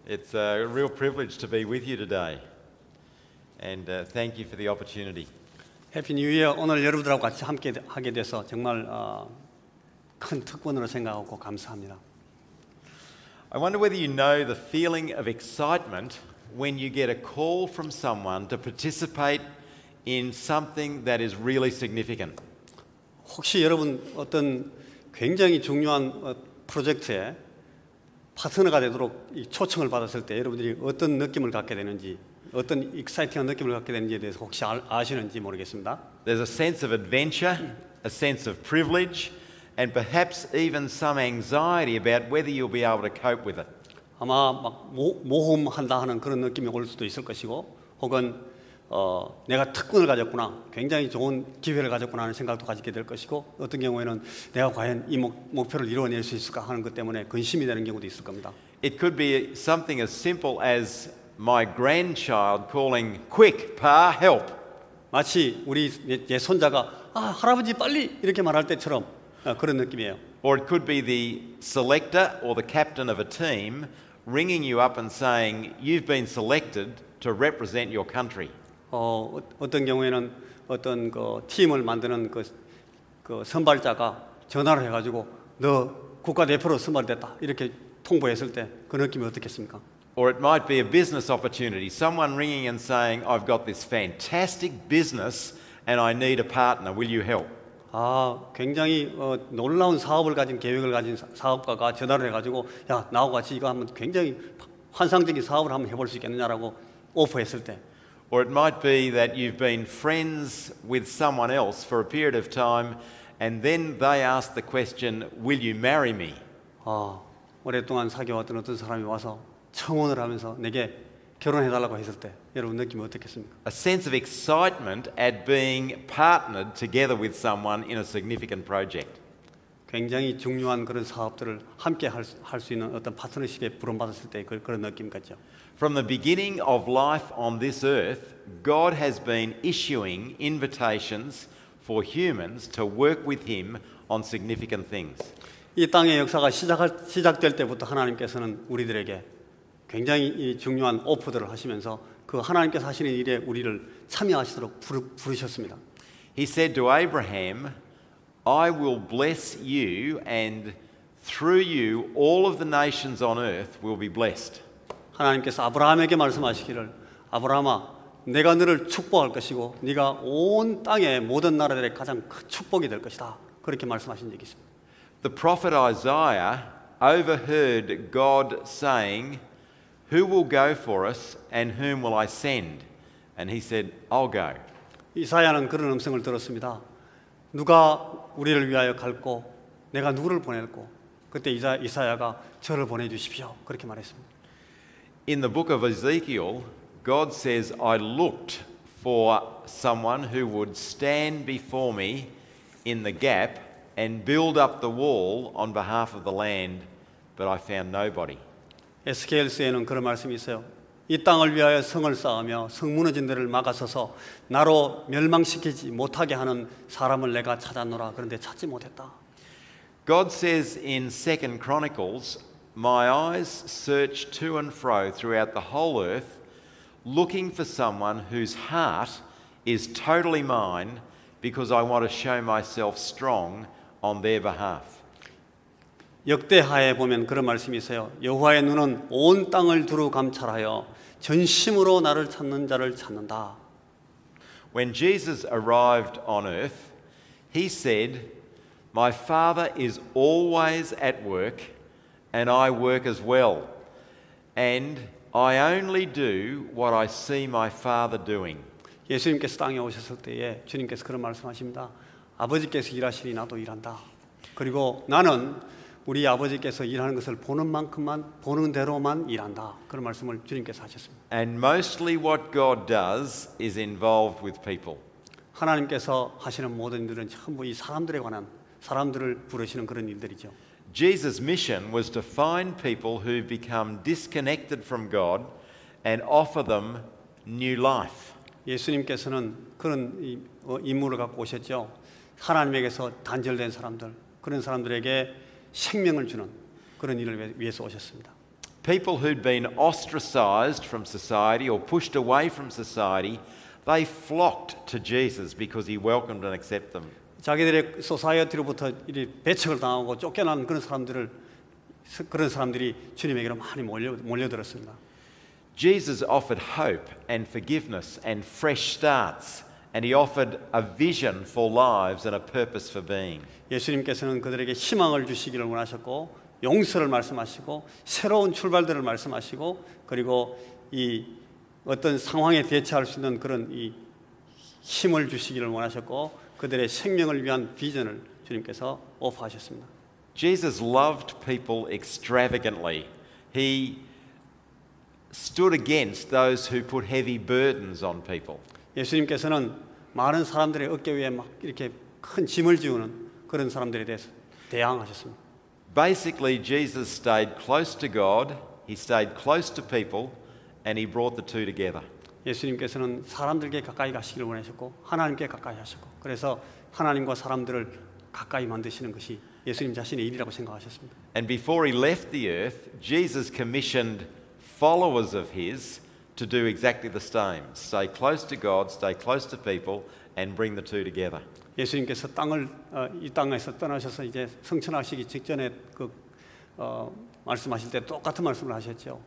It's a real privilege to be with you today, and thank you for the opportunity. 해피 뉴 이어. 오늘 여러분들하고 같이 함께 하게 돼서 정말 큰 특권으로 생각하고 감사합니다. I wonder whether you know the feeling of excitement when you get a call from someone to participate in something that is really significant. 혹시 여러분 어떤 굉장히 중요한 프로젝트에 파트너가 되도록 이 초청을 받았을 때 여러분들이 어떤 느낌을 갖게 되는지, 어떤 익사이팅한 느낌을 갖게 되는지에 대해서 혹시 아시는지 모르겠습니다. There's a sense of adventure, a sense of privilege, and perhaps even some anxiety about whether you'll be able to cope with it. 아마 막 모험한다 하는 그런 느낌이 올 수도 있을 것이고, 혹은 내가 특권을 가졌구나, 굉장히 좋은 기회를 가졌구나 하는 생각도 가지게 될 것이고, 어떤 경우에는 내가 과연 이 목표를 이루어낼 수 있을까 하는 것 때문에 근심이 되는 경우도 있을 겁니다. It could be something as simple as my grandchild calling, "Quick, Pa, help!" 마치 우리 제 손자가 할아버지 빨리 이렇게 말할 때처럼 그런 느낌이에요. Or it could be the selector or the captain of a team ringing you up and saying, "You've been selected to represent your country." 어떤 경우에는 어떤 그 팀을 만드는 그 선발자가 전화를 해가지고 너 국가대표로 선발됐다 이렇게 통보했을 때 그 느낌이 어떻겠습니까? Or it might be a business opportunity, someone ringing and saying, "I've got this fantastic business and I need a partner, will you help?" 굉장히 놀라운 사업을 가진 계획을 가진 사업가가 전화를 해가지고 야 나하고 같이 이거 한번 굉장히 환상적인 사업을 한번 해볼 수 있겠느냐라고 오퍼했을 때. Or it might be that you've been friends with someone else for a period of time and then they ask the question, "Will you marry me?" 오랫동안 사귀어왔던 어떤 사람이 와서 청혼을 하면서 내게 결혼해달라고 했을 때 여러분 느낌이 어떻겠습니까? A sense of excitement at being partnered together with someone in a significant project. 굉장히 중요한 그런 사업들을 함께 할 수 있는 어떤 파트너십에 부름받았을 때 그런 느낌 같죠. From the beginning of life on this earth, God has been issuing invitations for humans to work with Him on significant things. 이 땅의 역사가 시작될 때부터 하나님께서는 우리들에게 굉장히 중요한 오퍼들을 하시면서 그 하나님께서 하시는 일에 우리를 참여하시도록 부르셨습니다. He said to Abraham, "I will bless you and through you all of the nations on earth will be blessed." 하나님께서 아브라함에게 말씀하시기를 아브라함아 내가 너를 축복할 것이고 네가 온 땅의 모든 나라들의 가장 큰 축복이 될 것이다. 그렇게 말씀하신 적이 있습니다. The prophet Isaiah overheard God saying, "Who will go for us and whom will I send?" And he said, "I'll go." 이사야는 그런 음성을 들었습니다. 누가 우리를 위하여 갈고 내가 누구를 보낼고 그때 이사야가 저를 보내주십시오. 그렇게 말했습니다. In the book of Ezekiel, God says, "I looked for someone who would stand before me in the gap and build up the wall on behalf of the land, but I found nobody." 에스겔서에는 그런 말씀이 있어요. 이 땅을 위하여 성을 쌓으며 성 무너진 데를 막아서서 나로 멸망시키지 못하게 하는 사람을 내가 찾았노라. 그런데 찾지 못했다. God says in 2 Chronicles, "My eyes search to and fro throughout the whole earth, looking for someone whose heart is totally mine, because I want to show myself strong on their behalf." 역대하에 보면 그런 말씀이 있어요. 여호와의 눈은 온 땅을 두루 감찰하여 전심으로 나를 찾는 자를 찾는다. When Jesus arrived on earth, he said, "My Father is always at work, and I work as well. And I only do what I see my Father doing." 예수님께서 땅에 오셨을 때에 주님께서 그런 말씀하십니다. 아버지께서 일하시니 나도 일한다. 그리고 나는 우리 아버지께서 일하는 것을 보는 만큼만 보는 대로만 일한다. 그런 말씀을 주님께서 하셨습니다. And mostly what God does is involved with people. 하나님께서 하시는 모든 일들은 전부 이 사람들에 관한 사람들을 부르시는 그런 일들이죠. Jesus' mission was to find people who become disconnected from God and offer them new life. 예수님께서는 그런 임무를 갖고 오셨죠. 하나님에게서 단절된 사람들, 그런 사람들에게 생명을 주는 그런 일을 위해서 오셨습니다. People who'd been ostracized from society or pushed away from society, they flocked to Jesus because he welcomed and accepted them. 자기들의 소사이어티로부터 이 배척을 당하고 쫓겨난 그런 사람들이 주님에게로 많이 몰려들었습니다. Jesus offered hope and forgiveness and fresh starts, and he offered a vision for lives and a purpose for being. 예수님께서는 그들에게 희망을 주시기를 원하셨고 용서를 말씀하시고 새로운 출발들을 말씀하시고 그리고 이 어떤 상황에 대처할 수 있는 그런 이 힘을 주시기를 원하셨고 그들의 생명을 위한 비전을 주님께서 오프하셨습니다. Jesus loved people extravagantly. He stood against those who put heavy burdens on people. 예수님께서는 많은 사람들의 어깨 위에 막 이렇게 큰 짐을 지우는 그런 사람들에 대해서 대항하셨습니다. Basically, Jesus stayed close to God, he stayed close to people, and he brought the two together. 예수님께서는 사람들께 가까이 가시기를 원하셨고 하나님께 가까이 하셨고 그래서 하나님과 사람들을 가까이 만드시는 것이 예수님 자신의 일이라고 생각하셨습니다. And before he left the earth, Jesus commissioned followers of his to do exactly the same. Stay close to God, stay close to people, and bring the two together. 예수님께서 이 땅에서 떠나셔서 이제 성천하시기 직전에 말씀하실 때 똑같은 말씀을 하셨죠.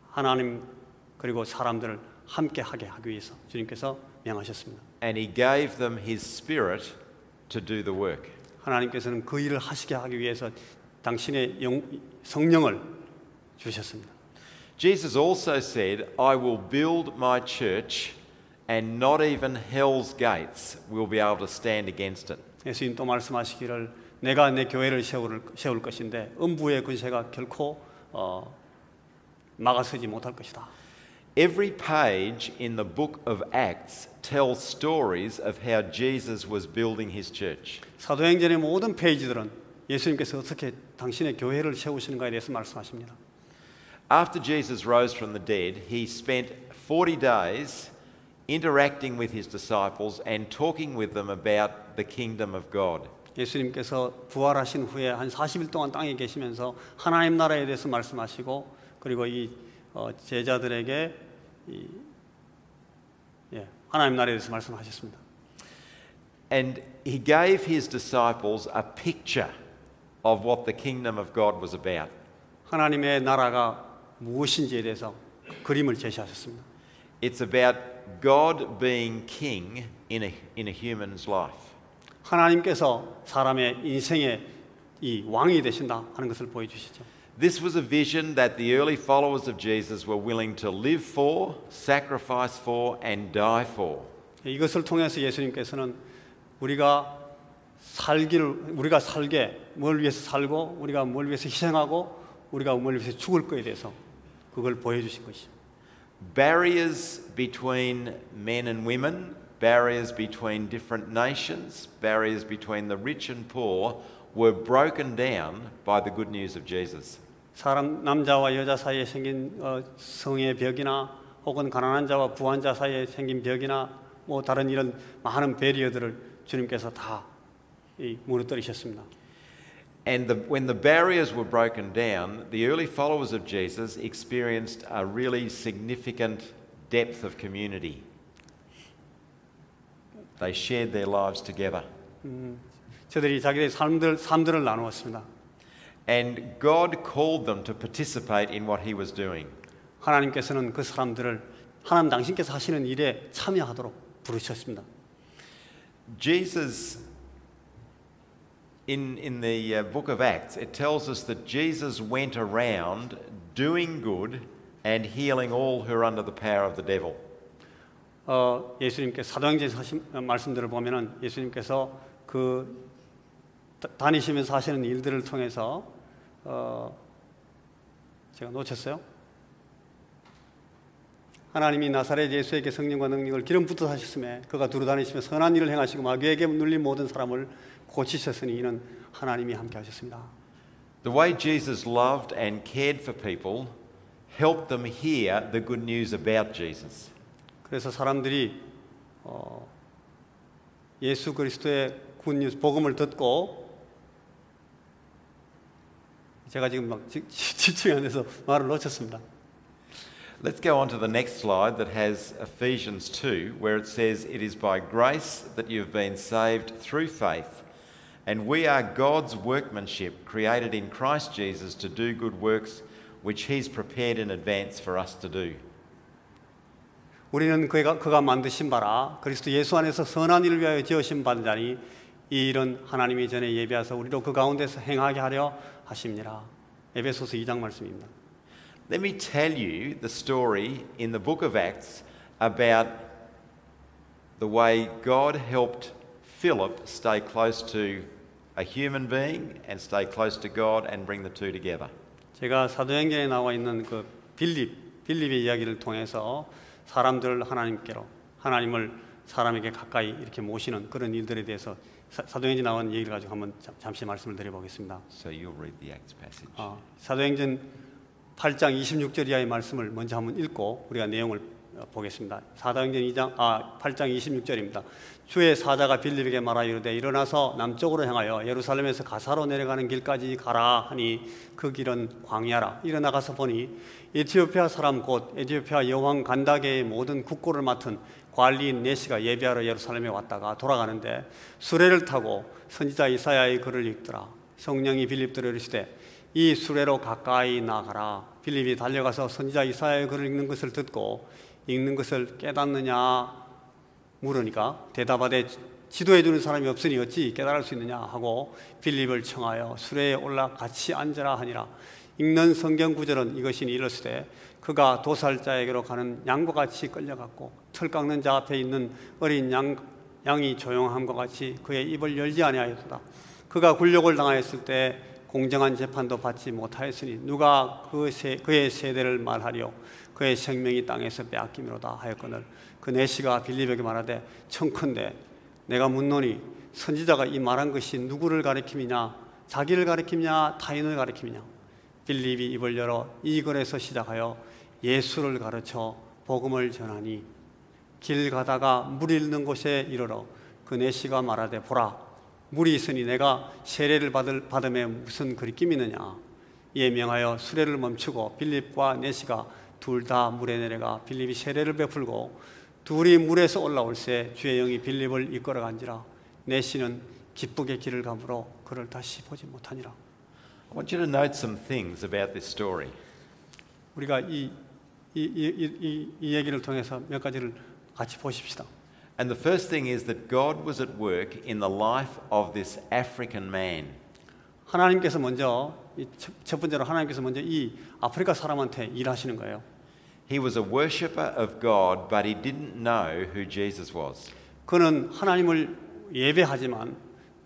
하나님 그리고 사람들을 함께 하게 하기 위해서 주님께서 명하셨습니다. And he gave them his spirit to do the work. 하나님께서는 그 일을 하시게 하기 위해서 당신의 성령을 주셨습니다. Jesus also said, I will build my church and not even hell's gates will be able to stand against it. 예수님 또 말씀하시기를 내가 내 교회를 세울 것인데 음부의 권세가 결코 막아서지 못할 것이다. Every page in the book of Acts tells stories of how Jesus was building his church. 사도행전의 모든 페이지들은 예수님께서 어떻게 당신의 교회를 세우시는가에 대해서 말씀하십니다. After Jesus rose from the dead, he spent 40 days interacting with his disciples and talking with them about the kingdom of God. 예수님께서 부활하신 후에 한 40일 동안 땅에 계시면서 하나님 나라에 대해서 말씀하시고 그리고 이 제자들에게 하나님 나라에 대해서 말씀하셨습니다. And he gave his disciples a picture of what the kingdom of God was about. 하나님의 나라가 무엇인지에 대해서 그림을 제시하셨습니다. It's about God being king in a human's life. 하나님께서 사람의 인생의 이 왕이 되신다 하는 것을 보여주시죠. This was a vision that the early followers of Jesus were willing to live for, sacrifice for, and die for. 이것을 통해서 예수님께서는 우리가 살게 뭘 위해서 살고 우리가 뭘 위해서 희생하고 우리가 뭘 위해서 죽을 거에 대해서 그걸 보여주신 것이죠. Barriers between men and women, barriers between different nations, barriers between the rich and poor were broken down by the good news of Jesus. 사람 남자와 여자 사이에 생긴 성의 벽이나 혹은 가난한 자와 부한 자 사이에 생긴 벽이나 뭐 다른 이런 많은 배리어들을 주님께서 다 무너뜨리셨습니다. And when the barriers were broken down, the early followers of Jesus experienced a really significant depth of community. They shared their lives together. 저들이 자기의 삶들을 나누었습니다. And God called them to participate in what He was doing. 하나님께서는 그 사람들을 하나님 당신께서 하시는 일에 참여하도록 부르셨습니다. Jesus, in the book of Acts, it tells us that Jesus went around doing good and healing all who are under the power of the devil. 예수님께서 사도행전에서 하신 말씀들을 보면은 예수님께서 그 다니시면서 하시는 일들을 통해서 제가 놓쳤어요. 하나님이 나사렛 예수에게 성령과 능력을 기름 붓듯 하셨음에 그가 두루 다니시며 선한 일을 행하시고 마귀에게 눌린 모든 사람을 고치셨으니 이는 하나님이 함께 하셨습니다. The way Jesus loved and cared for people helped them hear the good news about Jesus. 그래서 사람들이 예수 그리스도의 굿뉴스 복음을 듣고 제가 지금 막 집중이 안 돼서 말을 놓쳤습니다. Let's go on to the next slide that has Ephesians 2, where it says, "It is by grace that you have been saved through faith, and we are God's workmanship, created in Christ Jesus to do good works, which He's prepared in advance for us to do." 우리는 그가 만드신 바라 그리스도 예수 안에서 선한 일을 위하여 지으신 바는 자니 이 일은 하나님이 전에 예비하사 우리로 그 가운데서 행하게 하려 하심니라. 에베소서 2장 말씀입니다. Let me tell you the story in the book of Acts about the way God helped Philip stay close to a human being and stay close to God and bring the two together. 제가 사도행전에 나와 있는 그 빌립의 이야기를 통해서 사람들을 하나님께로, 하나님을 사람에게 가까이 이렇게 모시는 그런 일들에 대해서 사도행전에 나온 얘기를 가지고 한번 잠시 말씀을 드려보겠습니다. So you'll read the Acts passage. 사도행전 8장 26절 이하의 말씀을 먼저 한번 읽고 우리가 내용을 보겠습니다. 사도행전 8장 26절입니다. 주의 사자가 빌립에게 말하여 이르되 일어나서 남쪽으로 향하여 예루살렘에서 가사로 내려가는 길까지 가라 하니 그 길은 광야라. 일어나가서 보니 에티오피아 사람 곧 에티오피아 여왕 간다게의 모든 국고를 맡은 관리인 네시가 예배하러 예루살렘에 왔다가 돌아가는데 수레를 타고 선지자 이사야의 글을 읽더라. 성령이 빌립들을 이르시되 이 수레로 가까이 나가라. 빌립이 달려가서 선지자 이사야의 글을 읽는 것을 듣고 읽는 것을 깨닫느냐 물으니까 대답하되 지도해 주는 사람이 없으니 어찌 깨달을 수 있느냐 하고 빌립을 청하여 수레에 올라 같이 앉으라 하니라. 읽는 성경 구절은 이것이니 이르시되 그가 도살자에게로 가는 양과 같이 끌려갔고 틀 깎는 자 앞에 있는 어린 양이 조용함과 같이 그의 입을 열지 아니하였다. 그가 굴욕을 당하였을 때 공정한 재판도 받지 못하였으니 누가 그의 세대를 말하리요. 그의 생명이 땅에서 빼앗기미로다 하였거늘 그 네시가 빌립에게 말하되 청컨대 내가 묻노니 선지자가 이 말한 것이 누구를 가리킴이냐 자기를 가리킴이냐 타인을 가리킴이냐. 빌립이 입을 열어 이 글에서 시작하여 예수를 가르쳐 복음을 전하니 길 가다가 물 있는 곳에 이르러 그 네시가 말하되 보라 물이 있으니 내가 세례를 받음에 무슨 거리낌이 있느냐. 이에 명하여 수레를 멈추고 빌립과 네시가 둘 다 물에 내려가 빌립이 세례를 베풀고 둘이 물에서 올라올새 주의 영이 빌립을 이끌어간지라. 네시는 기쁘게 길을 가므로 그를 다시 보지 못하니라. I want you to note some things about this story. 우리가 이 얘기를 통해서 몇 가지를 같이 보십시다. And the first thing is that God was at work in the life of this African man. 하나님께서 먼저 첫 번째로 하나님께서 먼저 이 아프리카 사람한테 일하시는 거예요. He was a worshipper of God, but he didn't know who Jesus was. 그는 하나님을 예배하지만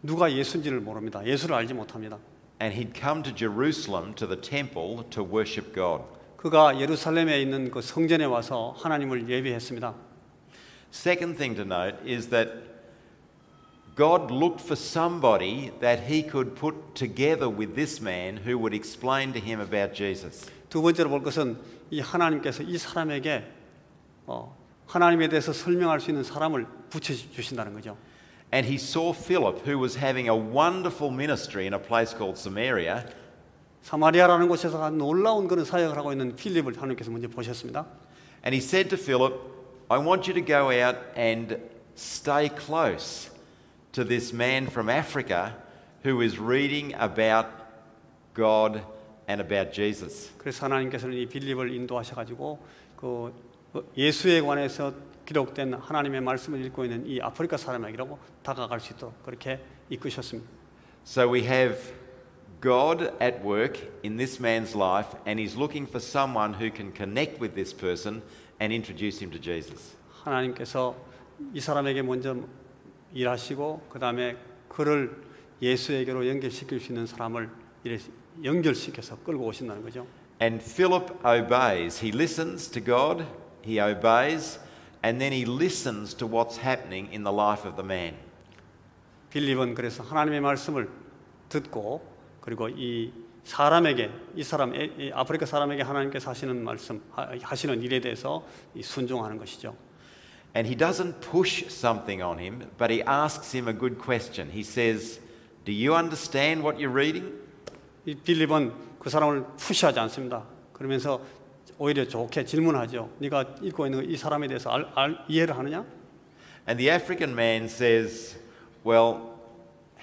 누가 예수인지를 모릅니다. 예수를 알지 못합니다. And he'd come to Jerusalem to the temple to worship God. 그가 예루살렘에 있는 그 성전에 와서 하나님을 예배했습니다. Second thing to note is that God looked for somebody that he could put together with this man who would explain to him about Jesus. 두 번째로 볼 것은 이 하나님께서 이 사람에게 하나님에 대해서 설명할 수 있는 사람을 붙여주신다는 거죠. And he saw Philip, who was having a wonderful ministry in a place called Samaria. 사마리아라는 곳에서 놀라운 그런 사역을 하고 있는 필립을 하나님께서 먼저 보셨습니다. And he said to Philip, I want you to go out and stay close to this man from Africa who is reading about God and about Jesus. 그래서 하나님께서는 이 빌립을 인도하셔가지고 그 예수에 관해서 기록된 하나님의 말씀을 읽고 있는 이 아프리카 사람에게라고 다가갈 수 있도록 그렇게 이끄셨습니다. So we have God at work in this man's life, and he's looking for someone who can connect with this person and introduce him to Jesus. 하나님께서 이 사람에게 먼저 일하시고 그 다음에 그를 예수에게로 연결시킬 수 있는 사람을 연결시켜서 끌고 오신다는 거죠. And Philip obeys. He listens to God, he obeys, and then he listens to what's happening in the life of the man. 빌립은 그래서 하나님의 말씀을 듣고 그리고 이 사람에게 이 아프리카 사람에게 하나님께서 하시는 일에 대해서 순종하는 것이죠. And he doesn't push something on him, but he asks him a good question. He says, "Do you understand what you're reading?" 이 빌립은 그 사람을 푸시하지 않습니다. 그러면서 오히려 좋게 질문하죠. 네가 읽고 있는 이 사람에 대해서 이해를 하느냐? And the African man says, well,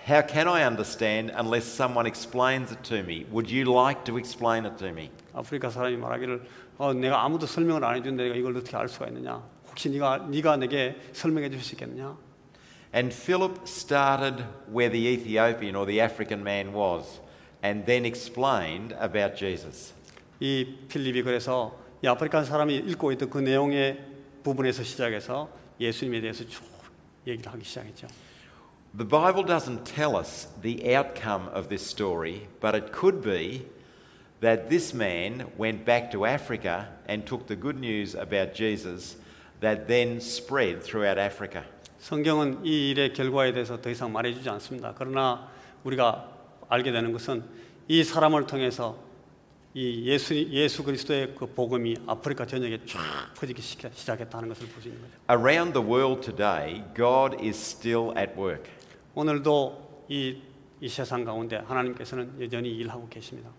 how can I understand unless someone explains it to me? Would you like to explain it to me? 아프리카 사람이 말하기를 내가 아무도 설명을 안 해주는데 내가 이걸 어떻게 알 수가 있느냐? 혹시 네가 내게 설명해 줄 수 있겠느냐? And Philip started where the Ethiopian or the African man was and then explained about Jesus. 이 필립이 그래서 이 아프리카 사람이 읽고 있던 그 내용의 부분에서 시작해서 예수님에 대해서 쭉 얘기를 하기 시작했죠. The Bible doesn't tell us the outcome of this story, but it could be that this man went back to Africa and took the good news about Jesus that then spread throughout Africa. 성경은 이 일의 결과에 대해서 더 이상 말해주지 않습니다. 그러나 우리가 알게 되는 것은 이 사람을 통해서 이 예수 그리스도의 그 복음이 아프리카 전역에 쫙 퍼지기 시작했다는 것을 볼 수 있는 거죠. Around the world today, God is still at work. 오늘도 이 세상 가운데 하나님께서는 여전히 일하고 계십니다.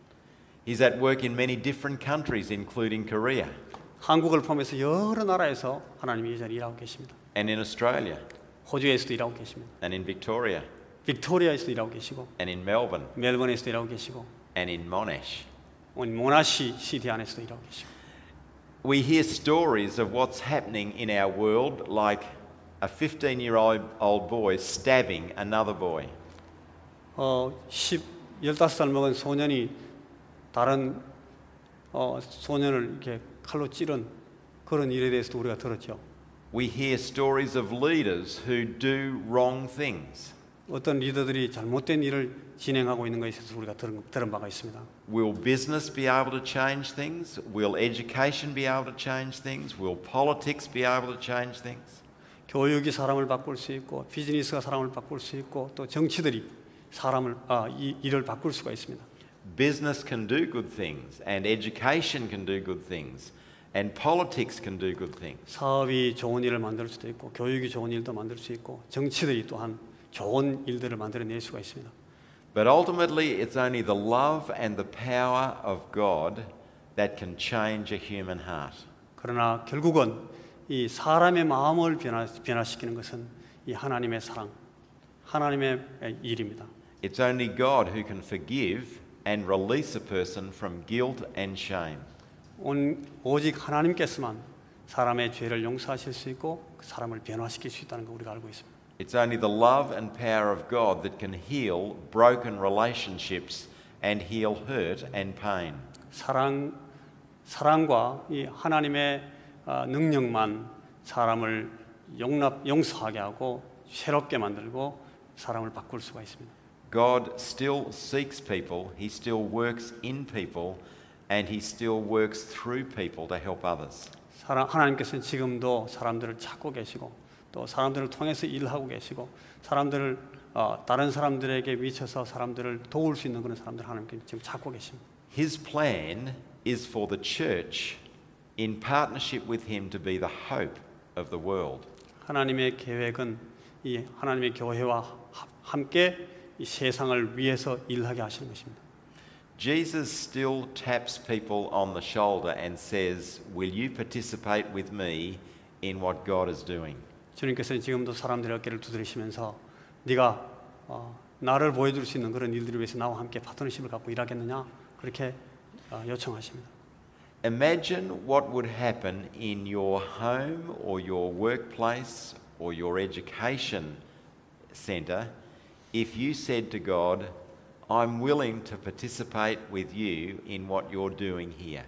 He's at work in many different countries, including Korea 한국을 포함해서 여러 나라에서 하나님이 여전히 일하고 계십니다. and in Australia 호주에서도 일하고 계십니다. and in Victoria 빅토리아에서도 일하고 계시고 and in Melbourne 멜번에서도 일하고 계시고 and in Monash. 모나시 시티 안에서도 일하고 계시고 We hear stories of what's happening in our world, like a 15-year-old boy stabbing another boy. 15살 먹은 소년이 다른 소년을 이렇게 칼로 찌른 그런 일에 대해서도 우리가 들었죠. We hear stories of leaders who do wrong things. 어떤 리더들이 잘못된 일을 진행하고 있는 것에 있어서 우리가 들은 바가 있습니다. Will business be able to change things? Will education be able to change things? Will politics be able to change things? 교육이 사람을 바꿀 수 있고 비즈니스가 사람을 바꿀 수 있고 또 정치들이 일을 바꿀 수가 있습니다. Business can do good things, and education can do good things, and politics can do good things. 사업이 좋은 일을 만들 수도 있고 교육이 좋은 일도 만들 수 있고 정치들이 또한 좋은 일들을 만들어낼 수가 있습니다. But ultimately, it's only the love and the power of God that can change a human heart. 그러나 결국은 이 사람의 마음을 변화시키는 것은 이 하나님의 사랑, 하나님의 일입니다. It's only God who can forgive and release a person from guilt and shame. 오직 하나님께서만 사람의 죄를 용서하실 수 있고 그 사람을 변화시킬 수 있다는 걸 우리가 알고 있습니다. It's only the love and power of God that can heal broken relationships and heal hurt and pain. 사랑과 이 하나님의 능력만 사람을 용서하게 하고 새롭게 만들고 사람을 바꿀 수가 있습니다. God still seeks people, He still works in people, and He still works through people to help others. 하나님께서는 지금도 사람들을 찾고 계시고 또 사람들을 통해서 일하고 계시고 사람들을 다른 사람들에게 미쳐서 사람들을 도울 수 있는 그런 사람들 하나님께 지금 찾고 계십니다. His plan is for the church in partnership with Him to be the hope of the world. 하나님의 계획은 이 하나님의 교회와 함께 이 세상을 위해서 일하게 하시는 것입니다. Jesus still taps people on the shoulder and says, "Will you participate with me in what God is doing?" 주님께서는 지금도 사람들의 어깨를 두드리시면서 네가 나를 보여줄 수 있는 그런 일들을 위해서 나와 함께 파트너십을 갖고 일하겠느냐 그렇게 요청하십니다. Imagine what would happen in your home or your workplace or your education centre if you said to God, "I'm willing to participate with you in what you're doing here."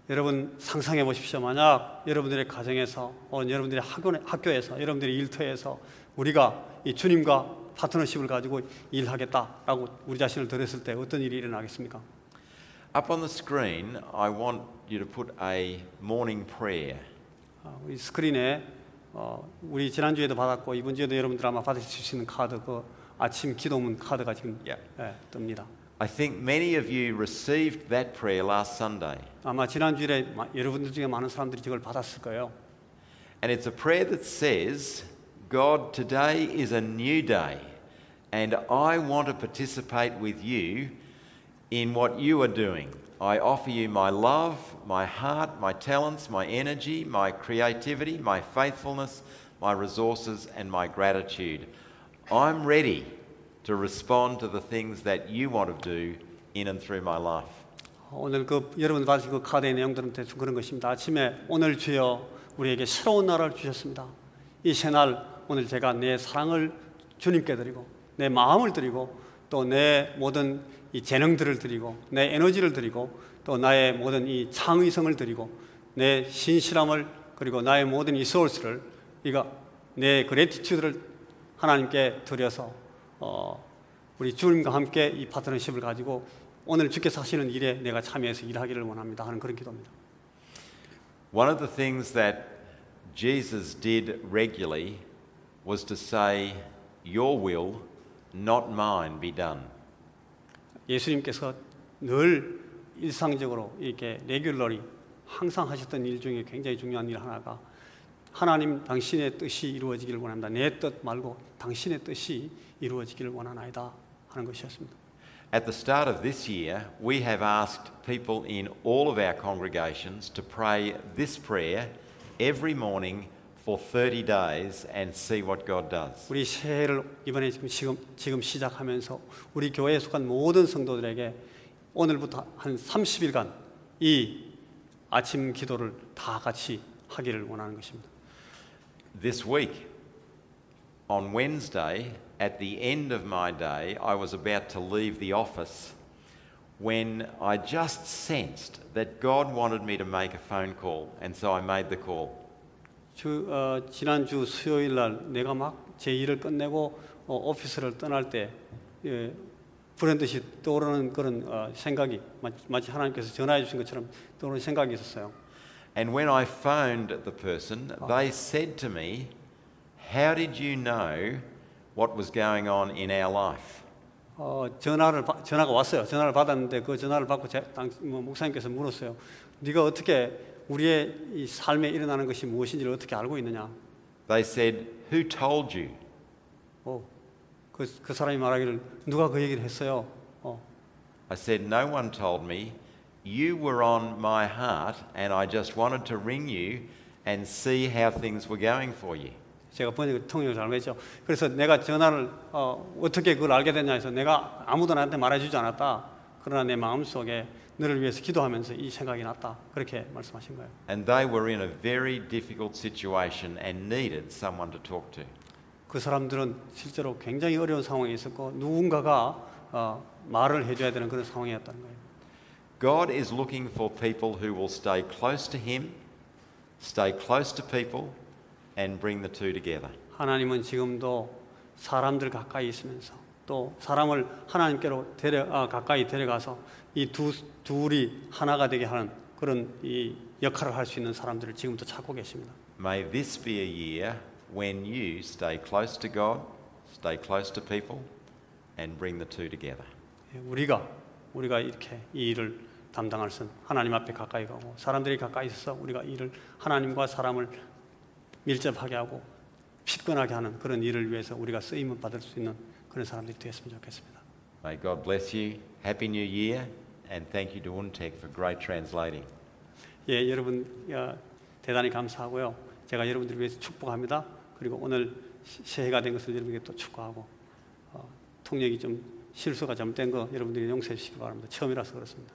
여러분 상상해 보십시오. 만약 여러분들의 가정에서, 여러분들의 학교에서, 여러분들의 일터에서 우리가 이 주님과 파트너십을 가지고 일하겠다라고 우리 자신을 드렸을 때 어떤 일이 일어나겠습니까? Up on the screen, I want you to put a morning prayer. 우리 스크린에 우리 지난주에도 받았고 이번 주에도 여러분들 아마 받으실 수 있는 카드, 그 아침 기도문 카드가 지금 뜹니다. I think many of you received that prayer last Sunday. 아마 지난주에 여러분들 중에 많은 사람들이 이걸 받았을 거예요. And it's a prayer that says, "God, today is a new day, and I want to participate with you in what you are doing. I offer you my love, my heart, my talents, my energy, my creativity, my faithfulness, my resources, and my gratitude. I'm ready to respond to the things that you want to do in and through my life. 오늘 여러분 받으신 그 카드의 내용들은 대충 그런 것입니다. 아침에 오늘 주여 우리에게 새로운 날을 주셨습니다. 이 새날 오늘 제가 내 사랑을 주님께 드리고 내 마음을 드리고 또 내 모든 이 재능들을 드리고 내 에너지를 드리고 또 나의 모든 이 창의성을 드리고 내 신실함을 그리고 나의 모든 이 소울스를 내 그래티튜드를 하나님께 드려서 우리 주님과 함께 이 파트너십을 가지고 오늘 주께서 하시는 일에 내가 참여해서 일하기를 원합니다 하는 그런 기도입니다. One of the things that Jesus did regularly was to say, "Your will, not mine, be done." 예수님께서 늘 일상적으로 이렇게 레귤러리 항상 하셨던 일 중에 굉장히 중요한 일 하나가 하나님 당신의 뜻이 이루어지기를 원합니다. 내 뜻 말고 당신의 뜻이 이루어지기를 원하나이다 하는 것이었습니다. At the start of this year, we have asked people in all of our congregations to pray this prayer every morning for 30 days and see what God does. 우리 새해를 이번에 지금 시작하면서 우리 교회에 속한 모든 성도들에게 오늘부터 한 30일간 이 아침 기도를 다 같이 하기를 원하는 것입니다. This week, on Wednesday, at the end of my day, I was about to leave the office when I just sensed that God wanted me to make a phone call, and so I made the call. 지난주 수요일 날 내가 막 제 일을 끝내고 오피스를 떠날 때 불현듯이 떠오르는 그런 생각이 마치 하나님께서 전화해 주신 것처럼 떠오르는 생각이 있었어요. And when I phoned the person, they said to me, "How did you know what was going on in our life?" 전화가 왔어요. 전화를 받았는데 그 전화를 받고 목사님께서 물었어요. 네가 어떻게 우리의 이 삶에 일어나는 것이 무엇인지를 어떻게 알고 있느냐? They said, "Who told you?" 그 사람이 말하기를 누가 그 얘기를 했어요? I said, "No one told me. You were on my heart, and I just wanted to ring you and see how things were going for you." 제가 번역을 통역을 잘못했죠. 그래서 내가 전화를 어떻게 그걸 알게 됐냐 해서 내가 아무도 나한테 말해주지 않았다. 그러나 내 마음속에 너를 위해서 기도하면서 이 생각이 났다. 그렇게 말씀하신 거예요. And they were in a very difficult situation and needed someone to talk to. 그 사람들은 실제로 굉장히 어려운 상황에 있었고 누군가가 말을 해줘야 되는 그런 상황이었다는 거예요. God is looking for people who will stay close to Him, stay close to people, and bring the two together. 하나님은 지금도 사람들 가까이 있으면서 또 사람을 하나님께로 가까이 데려가서 이 둘이 하나가 되게 하는 그런 이 역할을 할 수 있는 사람들을 지금도 찾고 계십니다. May this be a year when you stay close to God, stay close to people, and bring the two together. 우리가 이렇게 이 일을 담당할 수 하나님 앞에 가까이 가고 사람들이 가까이 있어서 우리가 일을 하나님과 사람을 밀접하게 하고 피곤하게 하는 그런 일을 위해서 우리가 쓰임을 받을 수 있는 그런 사람들이 되었으면 좋겠습니다. May God bless you. Happy New Year, and thank you to Untek for great translating. 예, 여러분 대단히 감사하고요. 제가 여러분들을 위해서 축복합니다. 그리고 오늘 새해가 된 것을 여러분에게 또 축복하고 통역이 좀 실수가 잘못된 거 여러분들이 용서해 주시기 바랍니다. 처음이라서 그렇습니다.